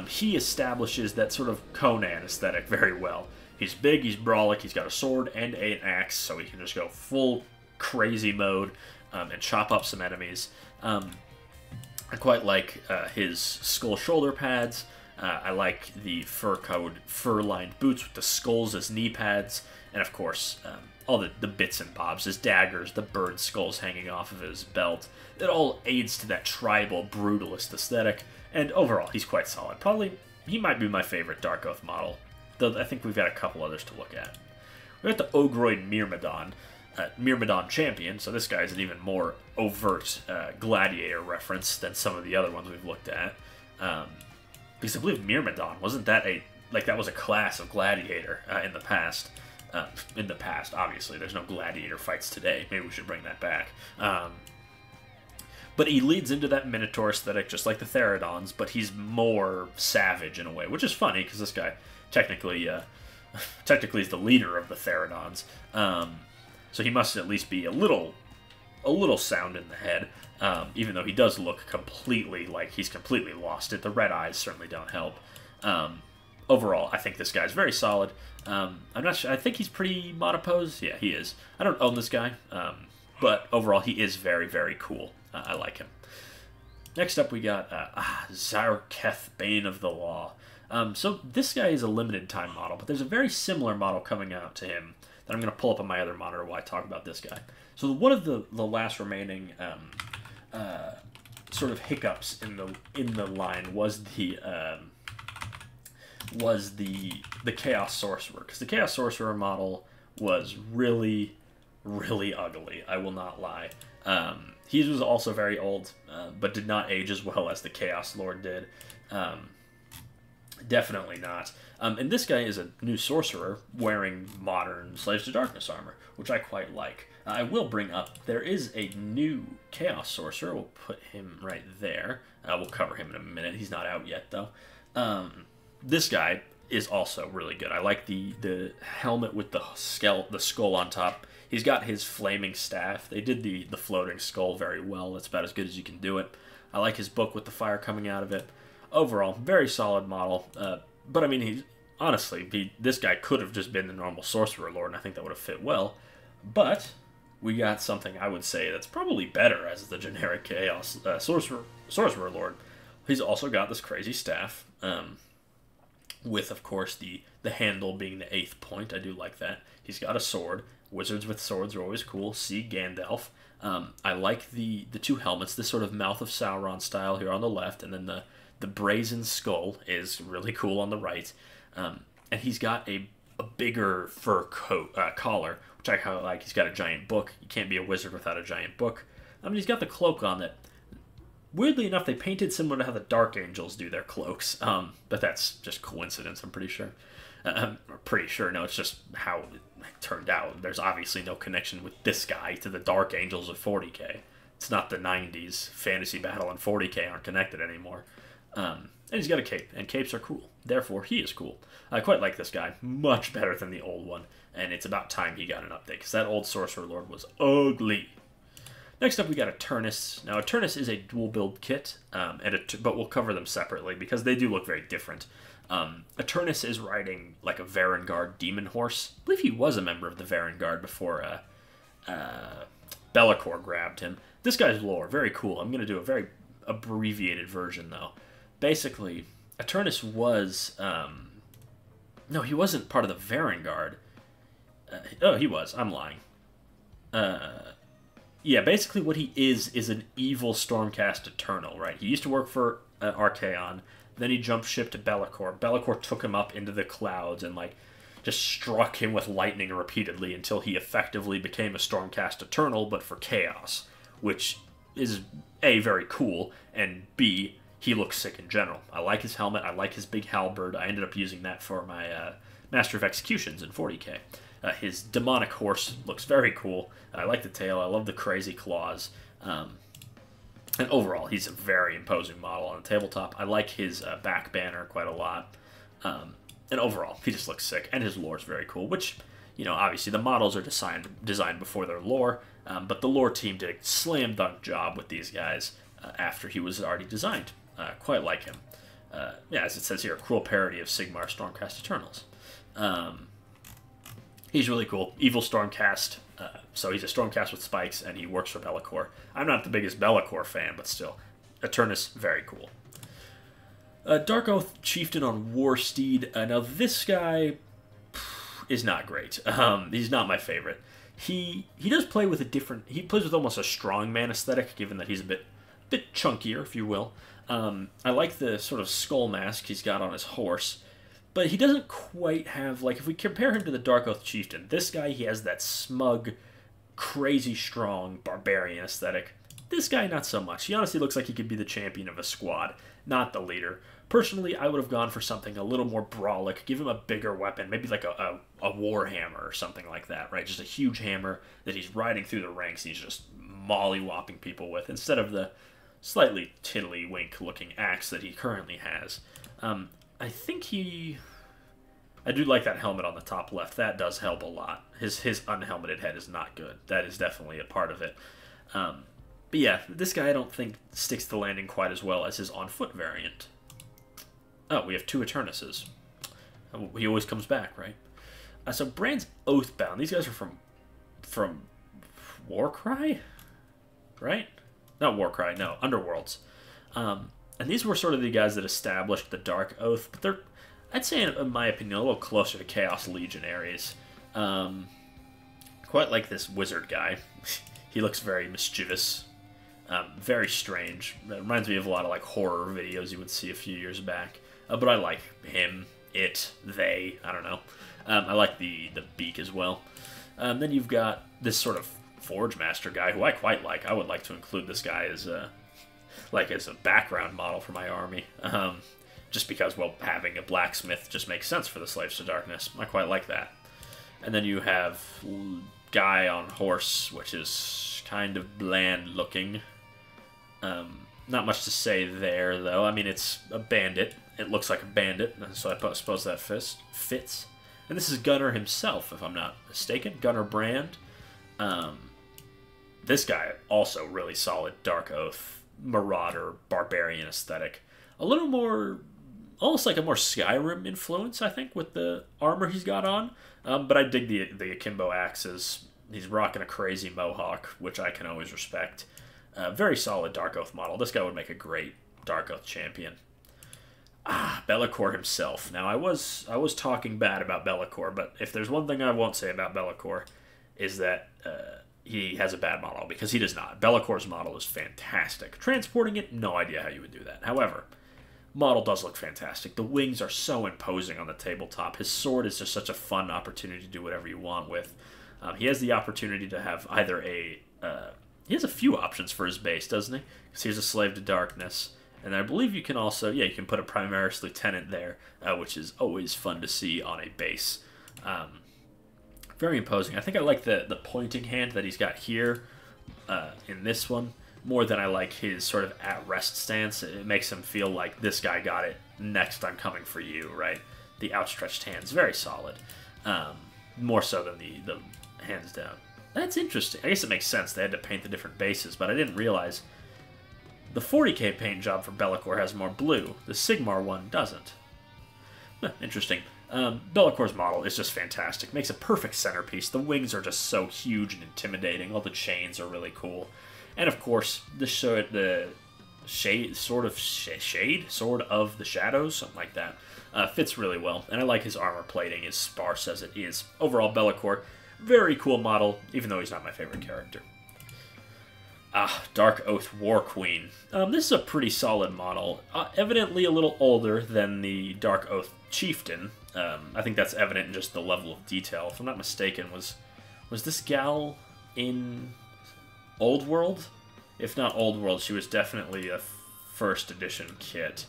He establishes that sort of Conan aesthetic very well. He's big, he's brawlic, he's got a sword and an axe, so he can just go full crazy mode and chop up some enemies. I quite like his skull shoulder pads. I like the fur-lined boots with the skulls as knee pads, and of course, all the bits and bobs, his daggers, the bird skulls hanging off of his belt. It all aids to that tribal, brutalist aesthetic. And overall, he's quite solid. Probably, he might be my favorite Darkoath model, though I think we've got a couple others to look at. We got the Ogroid Myrmidon, Myrmidon Champion, so this guy is an even more overt gladiator reference than some of the other ones we've looked at. Because I believe Myrmidon, wasn't that that was a class of gladiator in the past? In the past, obviously, there's no gladiator fights today. Maybe we should bring that back. But he leads into that Minotaur aesthetic just like the Theridons, but he's more savage in a way, which is funny because this guy technically is the leader of the Theridons. So he must at least be a little sound in the head, even though he does look completely like he's completely lost it. The red eyes certainly don't help. Overall, I think this guy's very solid. I'm not sure. I think he's pretty monopose. Yeah, he is. I don't own this guy, but overall, he is very, very cool. I like him. Next up, we got Zarketh, Bane of the Law. So this guy is a limited time model, but there's a very similar model coming out to him that I'm going to pull up on my other monitor while I talk about this guy. So one of the last remaining sort of hiccups in the line was the Chaos Sorcerer, because the Chaos Sorcerer model was really really ugly. I will not lie. He was also very old, but did not age as well as the Chaos Lord did. Definitely not. And this guy is a new sorcerer wearing modern Slaves to Darkness armor, which I quite like. I will bring up, there is a new Chaos Sorcerer. We'll put him right there. We'll cover him in a minute. He's not out yet, though. This guy is also really good. I like the helmet with the skull on top. He's got his flaming staff. They did the floating skull very well. That's about as good as you can do it. I like his book with the fire coming out of it. Overall, very solid model. But I mean, honestly, this guy could have just been the normal Sorcerer Lord, and I think that would have fit well. But we got something I would say that's probably better as the generic Chaos Sorcerer Lord. He's also got this crazy staff, with, of course, the handle being the 8th point. I do like that. He's got a sword. Wizards with swords are always cool. See Gandalf. I like the two helmets, this sort of Mouth of Sauron style here on the left, and then the brazen skull is really cool on the right. And he's got a bigger fur collar, which I kind of like. He's got a giant book. You can't be a wizard without a giant book. I mean, he's got the cloak on that. Weirdly enough, they painted similar to how the Dark Angels do their cloaks, but that's just coincidence, I'm pretty sure. No, it's just how it turned out. There's obviously no connection with this guy to the Dark Angels of 40k. It's not the 90s. Fantasy Battle and 40k aren't connected anymore. And he's got a cape, and capes are cool. Therefore, he is cool. I quite like this guy. Much better than the old one, and it's about time he got an update, because that old Sorcerer Lord was ugly. Next up, we got Eternus. Now, Eternus is a dual-build kit, but we'll cover them separately, because they do look very different. Eternus is riding like a Varengard demon horse. I believe he was a member of the Varengard before Be'lakor grabbed him. This guy's lore, very cool. I'm going to do a very abbreviated version, though. Basically, Eternus was... no, he wasn't part of the Varengard. Oh, he was. I'm lying. Yeah, basically what he is an evil Stormcast Eternal, right? He used to work for Archaon. Then he jumped ship to Be'lakor. Be'lakor took him up into the clouds and, like, just struck him with lightning repeatedly until he effectively became a Stormcast Eternal, but for Chaos, which is, A, very cool, and B, he looks sick in general. I like his helmet. I like his big halberd. I ended up using that for my Master of Executions in 40k. His demonic horse looks very cool. I like the tail. I love the crazy claws. And overall, he's a very imposing model on the tabletop. I like his back banner quite a lot. And overall, he just looks sick. And his lore is very cool, which, you know, obviously the models are designed before their lore. But the lore team did a slam dunk job with these guys after he was already designed. Quite like him. Yeah, as it says here, a cruel parody of Sigmar Stormcast Eternals. He's really cool. Evil Stormcast. So he's a Stormcast with spikes, and he works for Be'lakor. I'm not the biggest Be'lakor fan, but still. Eternus, very cool. Dark Oath Chieftain on Warsteed. Now, this guy is not great. He's not my favorite. He does play with a different... He plays with almost a strongman aesthetic, given that he's a bit chunkier, if you will. I like the sort of skull mask he's got on his horse. But he doesn't quite have, like, if we compare him to the Dark Oath Chieftain, this guy, he has that smug, crazy strong barbarian aesthetic. This guy, not so much. He honestly looks like he could be the champion of a squad, not the leader. Personally, I would have gone for something a little more brawlic, give him a bigger weapon, maybe like a warhammer or something like that, right? Just a huge hammer that he's riding through the ranks, he's just molly-whopping people with, instead of the slightly tiddlywink-looking axe that he currently has. I think I do like that helmet on the top left. That does help a lot. His unhelmeted head is not good. That is definitely a part of it. But yeah, this guy I don't think sticks the landing quite as well as his on-foot variant. Oh, we have two Eternuses. He always comes back, right? So Brand's Oathbound. These guys are from Warcry? Right? Not Warcry, no. Underworlds. And these were sort of the guys that established the Dark Oath, but they're, I'd say, in my opinion, a little closer to Chaos Legionaries. Quite like this wizard guy. He looks very mischievous, very strange. It reminds me of a lot of like horror videos you would see a few years back. But I like him, it, they, I don't know. I like the beak as well. Then you've got this sort of Forge Master guy who I quite like. I would like to include this guy as a background model for my army. Just because, well, having a blacksmith just makes sense for the Slaves to Darkness. I quite like that. And then you have guy on horse, which is kind of bland looking. Not much to say there, though. I mean, it's a bandit. It looks like a bandit, so I suppose that fits. And this is Gunnar himself, if I'm not mistaken. Gunnar Brand. This guy, also really solid Dark Oath, Marauder, Barbarian aesthetic. A little more, almost like a more Skyrim influence, I think, with the armor he's got on. But I dig the akimbo axes. He's rocking a crazy mohawk, which I can always respect. Very solid Dark Oath model. This guy would make a great Dark Oath champion. Be'lakor himself. Now, I was talking bad about Be'lakor, but if there's one thing I won't say about Be'lakor, is that he has a bad model, because he does not. Be'lakor's model is fantastic. Transporting it, no idea how you would do that. However, model does look fantastic. The wings are so imposing on the tabletop. His sword is just such a fun opportunity to do whatever you want with. He has the opportunity to have either a... he has a few options for his base, doesn't he? Because he's a Slave to Darkness. And I believe you can also... Yeah, you can put a Primaris Lieutenant there, which is always fun to see on a base. Very imposing. I think I like the pointing hand that he's got here in this one more than I like his sort of at-rest stance. It makes him feel like this guy got it. Next, I'm coming for you, right? The outstretched hand's very solid. More so than the hands down. That's interesting. I guess it makes sense. They had to paint the different bases, but I didn't realize the 40k paint job for Be'lakor has more blue. The Sigmar one doesn't. Interesting. Be'lakor's model is just fantastic. Makes a perfect centerpiece. The wings are just so huge and intimidating. All the chains are really cool. And of course, the Sword of the Shadows, something like that, fits really well. And I like his armor plating, as sparse as it is. Overall, Be'lakor, very cool model, even though he's not my favorite character. Dark Oath War Queen. This is a pretty solid model. Evidently a little older than the Dark Oath Chieftain. I think that's evident in just the level of detail. If I'm not mistaken, was this gal in Old World? If not Old World, she was definitely a first edition kit.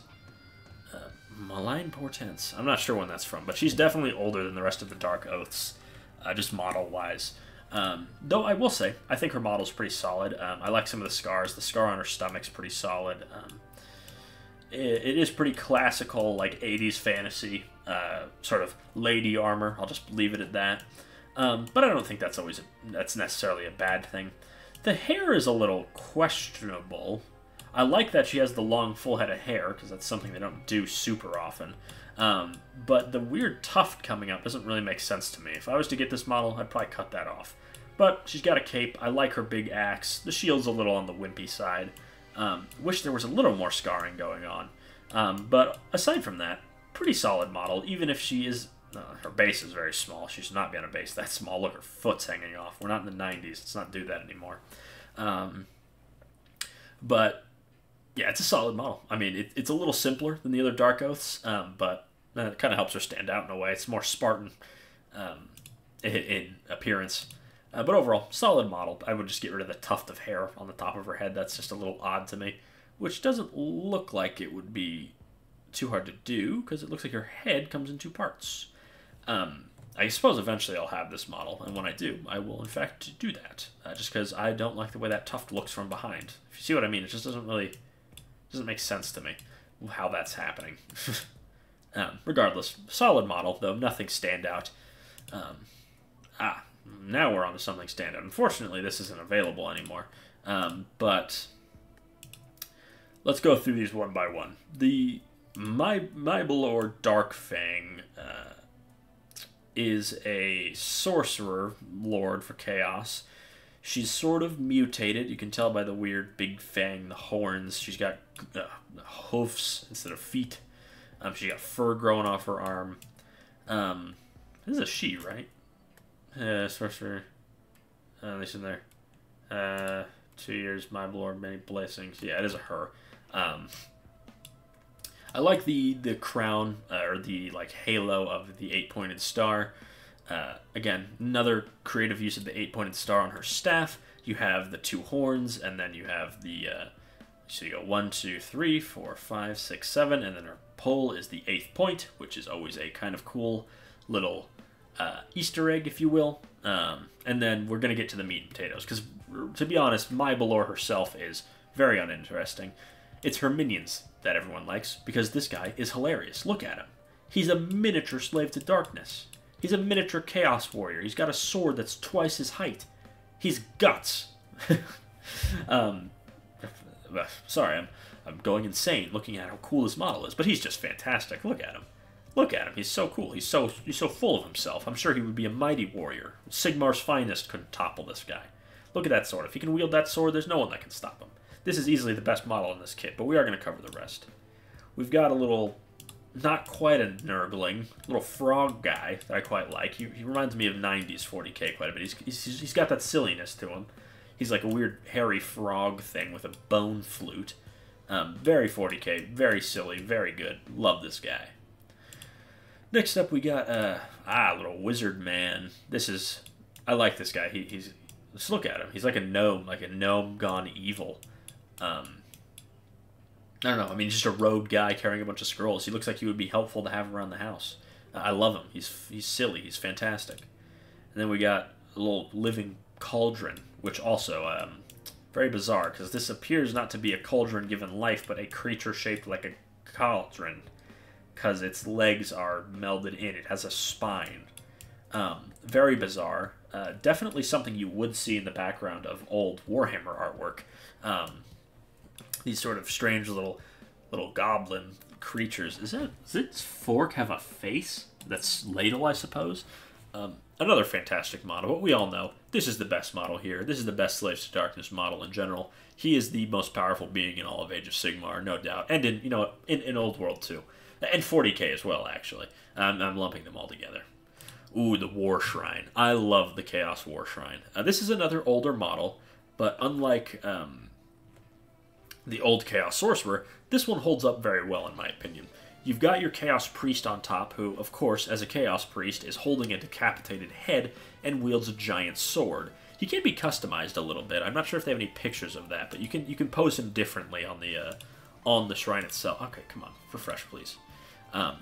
Malign Portents. I'm not sure when that's from, but she's definitely older than the rest of the Dark Oaths, just model-wise. Though I will say, I think her model's pretty solid. I like some of the scars. The scar on her stomach's pretty solid. It is pretty classical, like 80s fantasy, sort of lady armor. I'll just leave it at that. But I don't think that's necessarily a bad thing. The hair is a little questionable. I like that she has the long full head of hair, because that's something they don't do super often. But the weird tuft coming up doesn't really make sense to me. If I was to get this model, I'd probably cut that off. But she's got a cape. I like her big axe. The shield's a little on the wimpy side. Wish there was a little more scarring going on. But aside from that, pretty solid model, even if she is... her base is very small. She should not be on a base that small. Look, her foot's hanging off. We're not in the 90s. Let's not do that anymore. But, yeah, it's a solid model. I mean, it's a little simpler than the other Dark Oaths, but it kind of helps her stand out in a way. It's more Spartan in appearance. But overall, solid model. I would just get rid of the tuft of hair on the top of her head. That's just a little odd to me, which doesn't look like it would be too hard to do, because it looks like her head comes in two parts. I suppose eventually I'll have this model, and when I do, I will in fact do that, just because I don't like the way that tuft looks from behind. If you see what I mean, it just doesn't make sense to me how that's happening. Regardless, solid model, though, nothing standout. Now we're on to something standout. Unfortunately, this isn't available anymore, but let's go through these one by one. The Mybalor Darkfang is a sorcerer lord for chaos. She's sort of mutated. You can tell by the weird big fang, the horns. She's got hoofs instead of feet. She's got fur growing off her arm. This is a she, right? Sorcerer. At least in there. 2 years, Mybalor, many blessings. Yeah, it is a her. I like the crown, or the halo of the 8-pointed star. Again, another creative use of the 8-pointed star on her staff. You have the 2 horns, and then you have the... so you go 1, 2, 3, 4, 5, 6, 7, and then her pole is the 8th point, which is always a kind of cool little Easter egg, if you will. And then we're going to get to the meat and potatoes, because, to be honest, my Belor herself is very uninteresting. It's her minions that everyone likes, because this guy is hilarious. Look at him. He's a miniature slave to darkness. He's a miniature chaos warrior. He's got a sword that's twice his height. He's guts. Sorry, I'm going insane looking at how cool this model is, but he's just fantastic. Look at him. Look at him. He's so cool. He's so full of himself. I'm sure he would be a mighty warrior. Sigmar's finest couldn't topple this guy. Look at that sword. If he can wield that sword, there's no one that can stop him. This is easily the best model in this kit, but we are going to cover the rest. We've got a little, not quite a nurgling, little frog guy that I quite like. He reminds me of 90s 40k quite a bit. He's got that silliness to him. He's like a weird hairy frog thing with a bone flute. Very 40k, very silly, very good. Love this guy. Next up we got, little wizard man. I like this guy. Let's look at him. He's like a gnome gone evil. I don't know. I mean, just a rogue guy carrying a bunch of scrolls. He looks like he would be helpful to have around the house. I love him. He's silly. He's fantastic. And then we got a little living cauldron, which also very bizarre, because this appears not to be a cauldron given life, but a creature shaped like a cauldron, because its legs are melded in. It has a spine. Very bizarre. Definitely something you would see in the background of old Warhammer artwork. These sort of strange little goblin creatures. Does its fork have a face? That's ladle, I suppose. Another fantastic model, but we all know this is the best model here. This is the best Slaves to Darkness model in general. He is the most powerful being in all of Age of Sigmar, no doubt, and in Old World too, and 40k as well. Actually, I'm lumping them all together. Ooh, the War Shrine. I love the Chaos War Shrine. This is another older model, but unlike the old Chaos Sorcerer, this one holds up very well in my opinion. You've got your Chaos Priest on top, who, of course, as a Chaos Priest, is holding a decapitated head and wields a giant sword. He can be customized a little bit. I'm not sure if they have any pictures of that, but you can pose him differently on the shrine itself. Okay, come on, refresh, please.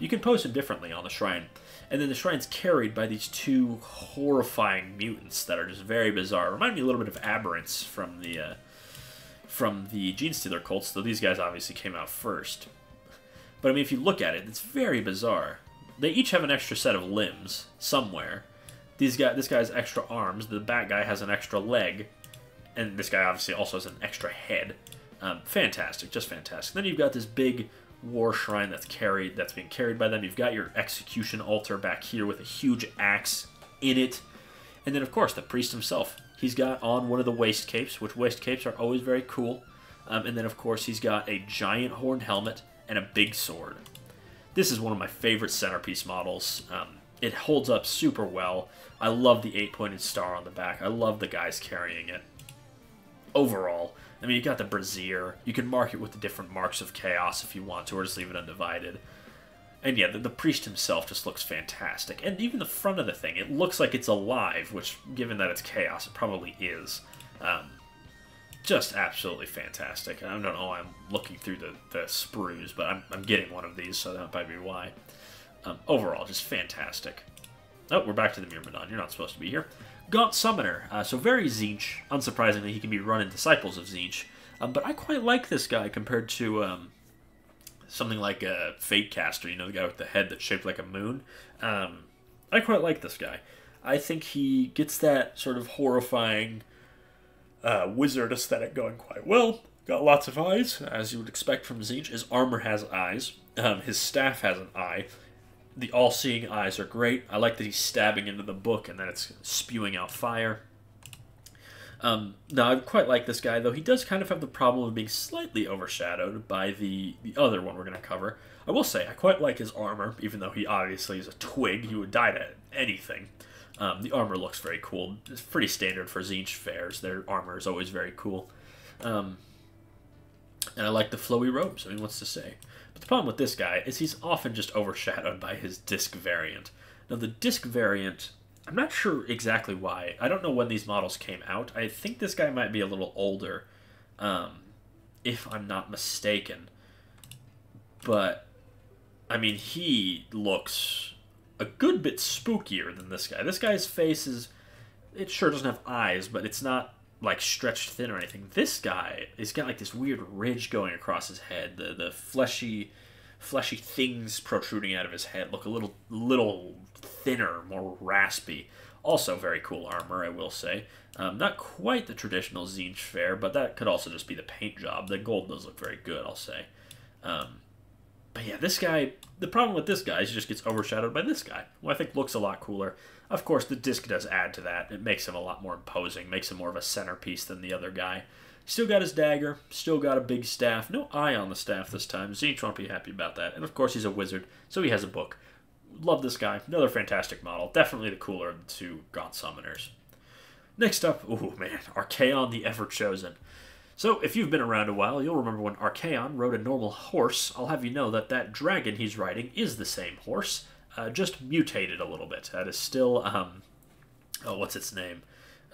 You can pose him differently on the shrine, and then the shrine's carried by these 2 horrifying mutants that are just very bizarre. Remind me a little bit of Aberrants from the Genestealer cults, though these guys obviously came out first. But I mean, if you look at it, it's very bizarre. They each have an extra set of limbs somewhere. This guy's extra arms. The bat guy has an extra leg, and this guy obviously also has an extra head. Fantastic, just fantastic. Then you've got this big war shrine that's being carried by them. You've got your execution altar back here with a huge axe in it, and then of course the priest himself. He's got on one of the waist capes, which waist capes are always very cool. And then of course he's got a giant horned helmet and a big sword. This is one of my favorite centerpiece models. It holds up super well. I love the 8-pointed star on the back. I love the guys carrying it. Overall, I mean, you got the brazier. You can mark it with the different marks of chaos if you want to, or just leave it undivided. And yeah, the priest himself just looks fantastic. And even the front of the thing, it looks like it's alive, which, given that it's chaos, it probably is. Just absolutely fantastic. I don't know, I'm looking through the sprues, but I'm getting one of these, so that might be why. Overall, just fantastic. Oh, we're back to the Myrmidon. You're not supposed to be here. Gaunt Summoner. So very Tzeentch. Unsurprisingly, he can be run in Disciples of Tzeentch. But I quite like this guy compared to something like a Fate Caster, the guy with the head that's shaped like a moon. I quite like this guy. I think he gets that sort of horrifying wizard aesthetic going quite well. Got lots of eyes, as you would expect from Tzeentch. His armor has eyes. His staff has an eye. The all-seeing eyes are great. I like that he's stabbing into the book and then it's spewing out fire. Now, I quite like this guy, though he does kind of have the problem of being slightly overshadowed by the other one we're going to cover. I will say, I quite like his armor, even though he obviously is a twig. He would die to anything. The armor looks very cool. It's pretty standard for Tzeentch fairs. Their armor is always very cool. And I like the flowy robes. I mean, what's to say? But the problem with this guy is he's often just overshadowed by his disc variant. Now, the disc variant, I'm not sure exactly why. I don't know when these models came out. I think this guy might be a little older, if I'm not mistaken. But, I mean, he looks a good bit spookier than this guy. This guy's face is, it sure doesn't have eyes, but it's not like stretched thin or anything. This guy has got like this weird ridge going across his head. The fleshy things protruding out of his head look a little thinner, more raspy. Also very cool armor, I will say. Not quite the traditional Zinch fare, but that could also just be the paint job. The gold does look very good, I'll say. But yeah, this guy, the problem with this guy is he just gets overshadowed by this guy, who I think looks a lot cooler. Of course, the disc does add to that. It makes him a lot more imposing, makes him more of a centerpiece than the other guy. Still got his dagger, still got a big staff. No eye on the staff this time. Zinch won't be happy about that. And of course, he's a wizard, so he has a book. Love this guy. Another fantastic model. Definitely the cooler of the two God Summoners. Next up, ooh man, Archaon the Ever-Chosen. So, if you've been around a while, you'll remember when Archaon rode a normal horse. I'll have you know that that dragon he's riding is the same horse, just mutated a little bit. That is still, oh, what's its name?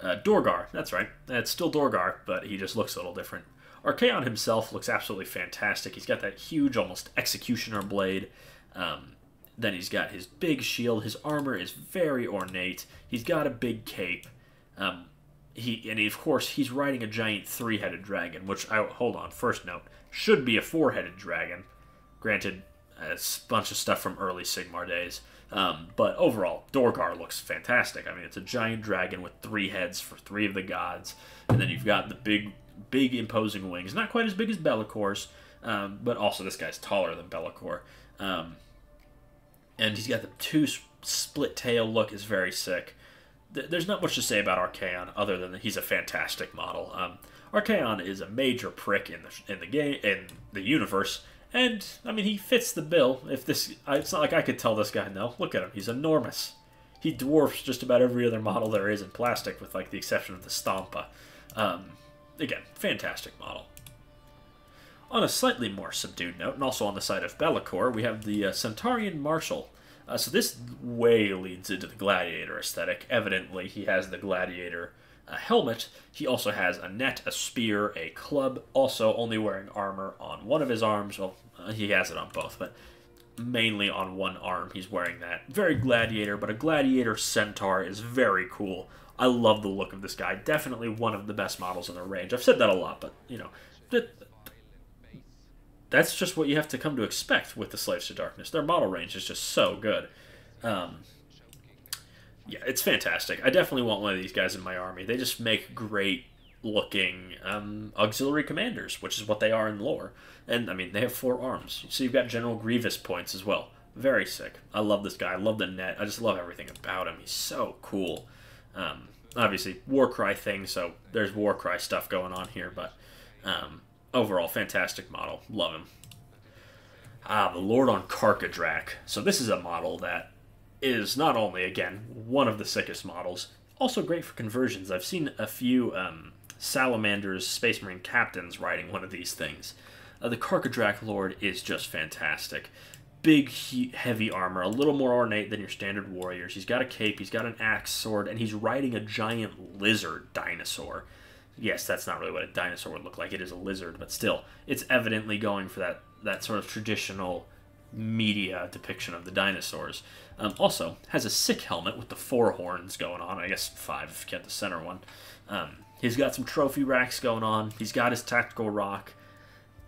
Dorgar, that's right. It's still Dorgar, but he just looks a little different. Archaon himself looks absolutely fantastic. He's got that huge, almost executioner blade. Then he's got his big shield. His armor is very ornate. He's got a big cape. Of course, he's riding a giant three-headed dragon, which, hold on, first note, should be a four-headed dragon. Granted, a bunch of stuff from early Sigmar days. But overall, Dorgar looks fantastic. I mean, it's a giant dragon with three heads for three of the gods. And then you've got the big imposing wings. Not quite as big as Bellacor's, but also this guy's taller than Be'lakor. And he's got the two split tail look is very sick. There's not much to say about Archaon other than that he's a fantastic model. Archaon is a major prick in the game, in the universe, and I mean he fits the bill. It's not like I could tell this guy no. Look at him, he's enormous. He dwarfs just about every other model there is in plastic, with like the exception of the Stampa. Again, fantastic model. On a slightly more subdued note, and also on the side of Be'lakor, we have the Centaurian Marshal. So this way leads into the gladiator aesthetic. Evidently, he has the gladiator helmet. He also has a net, a spear, a club, also only wearing armor on one of his arms. Well, he has it on both, but mainly on one arm he's wearing that. Very gladiator, but a gladiator centaur is very cool. I love the look of this guy. Definitely one of the best models in the range. I've said that a lot, but, you know, that's just what you have to come to expect with the Slaves to Darkness. Their model range is just so good. Yeah, it's fantastic. I definitely want one of these guys in my army. They just make great-looking auxiliary commanders, which is what they are in lore. And, I mean, they have 4 arms. So you've got General Grievous points as well. Very sick. I love this guy. I love the net. I just love everything about him. He's so cool. Obviously, Warcry thing, so there's Warcry stuff going on here, but... overall, fantastic model. Love him. The Lord on Karkadrak. So this is a model that is not only, again, one of the sickest models, also great for conversions. I've seen a few Salamanders, Space Marine captains riding one of these things. The Karkadrak Lord is just fantastic. Big, heavy armor, a little more ornate than your standard warriors. He's got a cape, he's got an axe sword, and he's riding a giant lizard dinosaur. Yes, that's not really what a dinosaur would look like. It is a lizard, but still, it's evidently going for that sort of traditional media depiction of the dinosaurs. Also, has a sick helmet with the 4 horns going on. I guess 5 if you count the center one. He's got some trophy racks going on. He's got his tactical rock.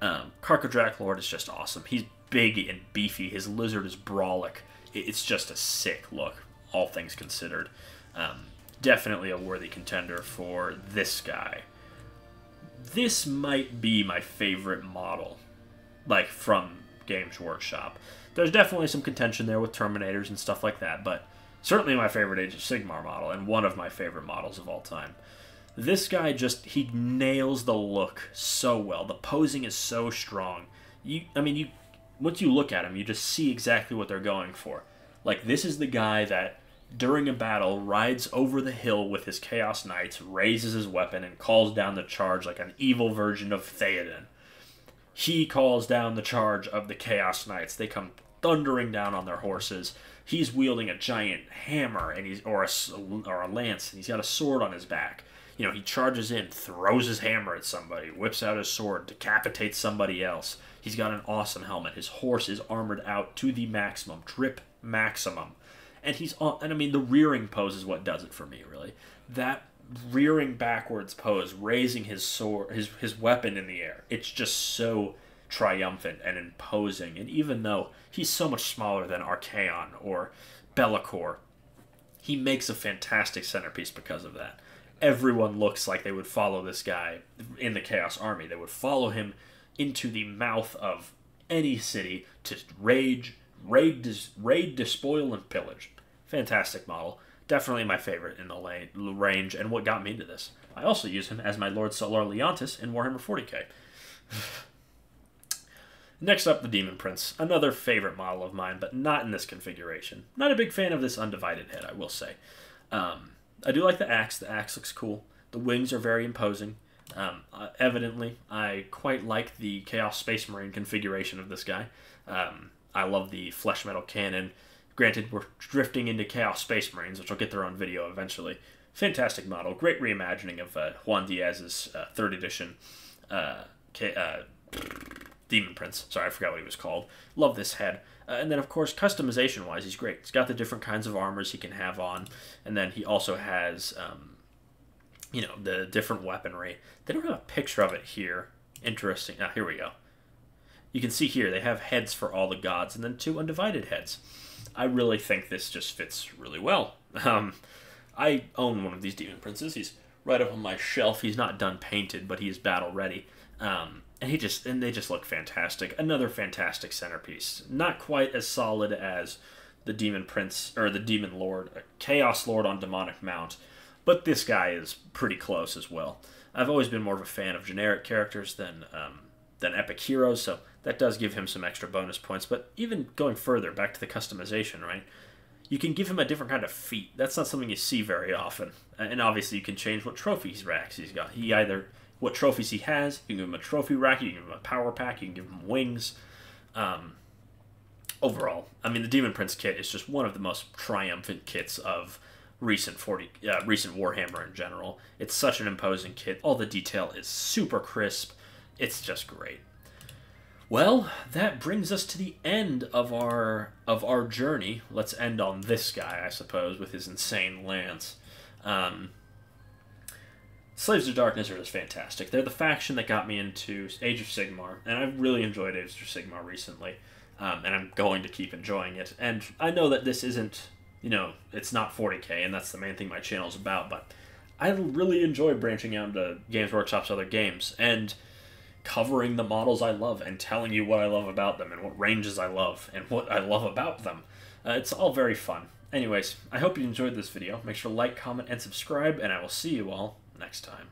Karkadrak Lord is just awesome. He's big and beefy. His lizard is brawlic. It's just a sick look, all things considered. Definitely a worthy contender for this guy. This might be my favorite model, like, from Games Workshop. There's definitely some contention there with Terminators and stuff like that, but certainly my favorite Age of Sigmar model, and one of my favorite models of all time. This guy he nails the look so well. The posing is so strong. Once you look at him, you just see exactly what they're going for. Like, this is the guy that during a battle, rides over the hill with his Chaos Knights, raises his weapon, and calls down the charge like an evil version of Theoden. He calls down the charge of the Chaos Knights. They come thundering down on their horses. He's wielding a giant hammer, and or a lance, and he's got a sword on his back. You know, he charges in, throws his hammer at somebody, whips out his sword, decapitates somebody else. He's got an awesome helmet. His horse is armored out to the maximum, drip maximum. And I mean, the rearing pose is what does it for me, really. That rearing backwards pose, raising his sword, his weapon in the air. It's just so triumphant and imposing. And even though he's so much smaller than Archaon or Be'lakor, he makes a fantastic centerpiece because of that. Everyone looks like they would follow this guy in the Chaos Army. They would follow him into the mouth of any city to raid, despoil, and pillage. Fantastic model. Definitely my favorite in the range, and what got me into this. I also use him as my Lord Solar Leontis in Warhammer 40k. Next up, the Demon Prince. Another favorite model of mine, but not in this configuration. Not a big fan of this undivided head, I will say. I do like the axe. The axe looks cool. The wings are very imposing. Evidently, I quite like the Chaos Space Marine configuration of this guy. I love the flesh metal cannon. Granted, we're drifting into Chaos Space Marines, which will get their own video eventually. Fantastic model. Great reimagining of Juan Diaz's 3rd edition Demon Prince. Sorry, I forgot what he was called. Love this head. And then, of course, customization-wise, he's great. He's got the different kinds of armors he can have on. And then he also has, you know, the different weaponry. They don't have a picture of it here. Interesting. Ah, here we go. You can see here, they have heads for all the gods and then 2 undivided heads. I really think this just fits really well. I own one of these Demon Princes. He's right up on my shelf. He's not done painted, but he is battle ready. And they just look fantastic. Another fantastic centerpiece. Not quite as solid as the Demon Prince or the Demon Lord, Chaos Lord on demonic mount, but this guy is pretty close as well. I've always been more of a fan of generic characters than epic heroes, so that does give him some extra bonus points. But even going further, back to the customization, right? You can give him a different kind of feat. That's not something you see very often. And obviously, you can change what trophies racks he's got. What trophies he has. You can give him a trophy rack, you can give him a power pack, you can give him wings. Overall, I mean, the Demon Prince kit is just one of the most triumphant kits of recent Warhammer in general. It's such an imposing kit. All the detail is super crisp. It's just great. Well, that brings us to the end of our journey. Let's end on this guy, I suppose, with his insane lance. Slaves of Darkness are just fantastic. They're the faction that got me into Age of Sigmar, and I've really enjoyed Age of Sigmar recently, and I'm going to keep enjoying it. And I know that this isn't, you know, it's not 40k, and that's the main thing my channel is about, but I really enjoy branching out into Games Workshop's other games, and covering the models I love, and telling you what I love about them, and what ranges I love, and what I love about them. It's all very fun. Anyways, I hope you enjoyed this video. Make sure to like, comment, and subscribe, and I will see you all next time.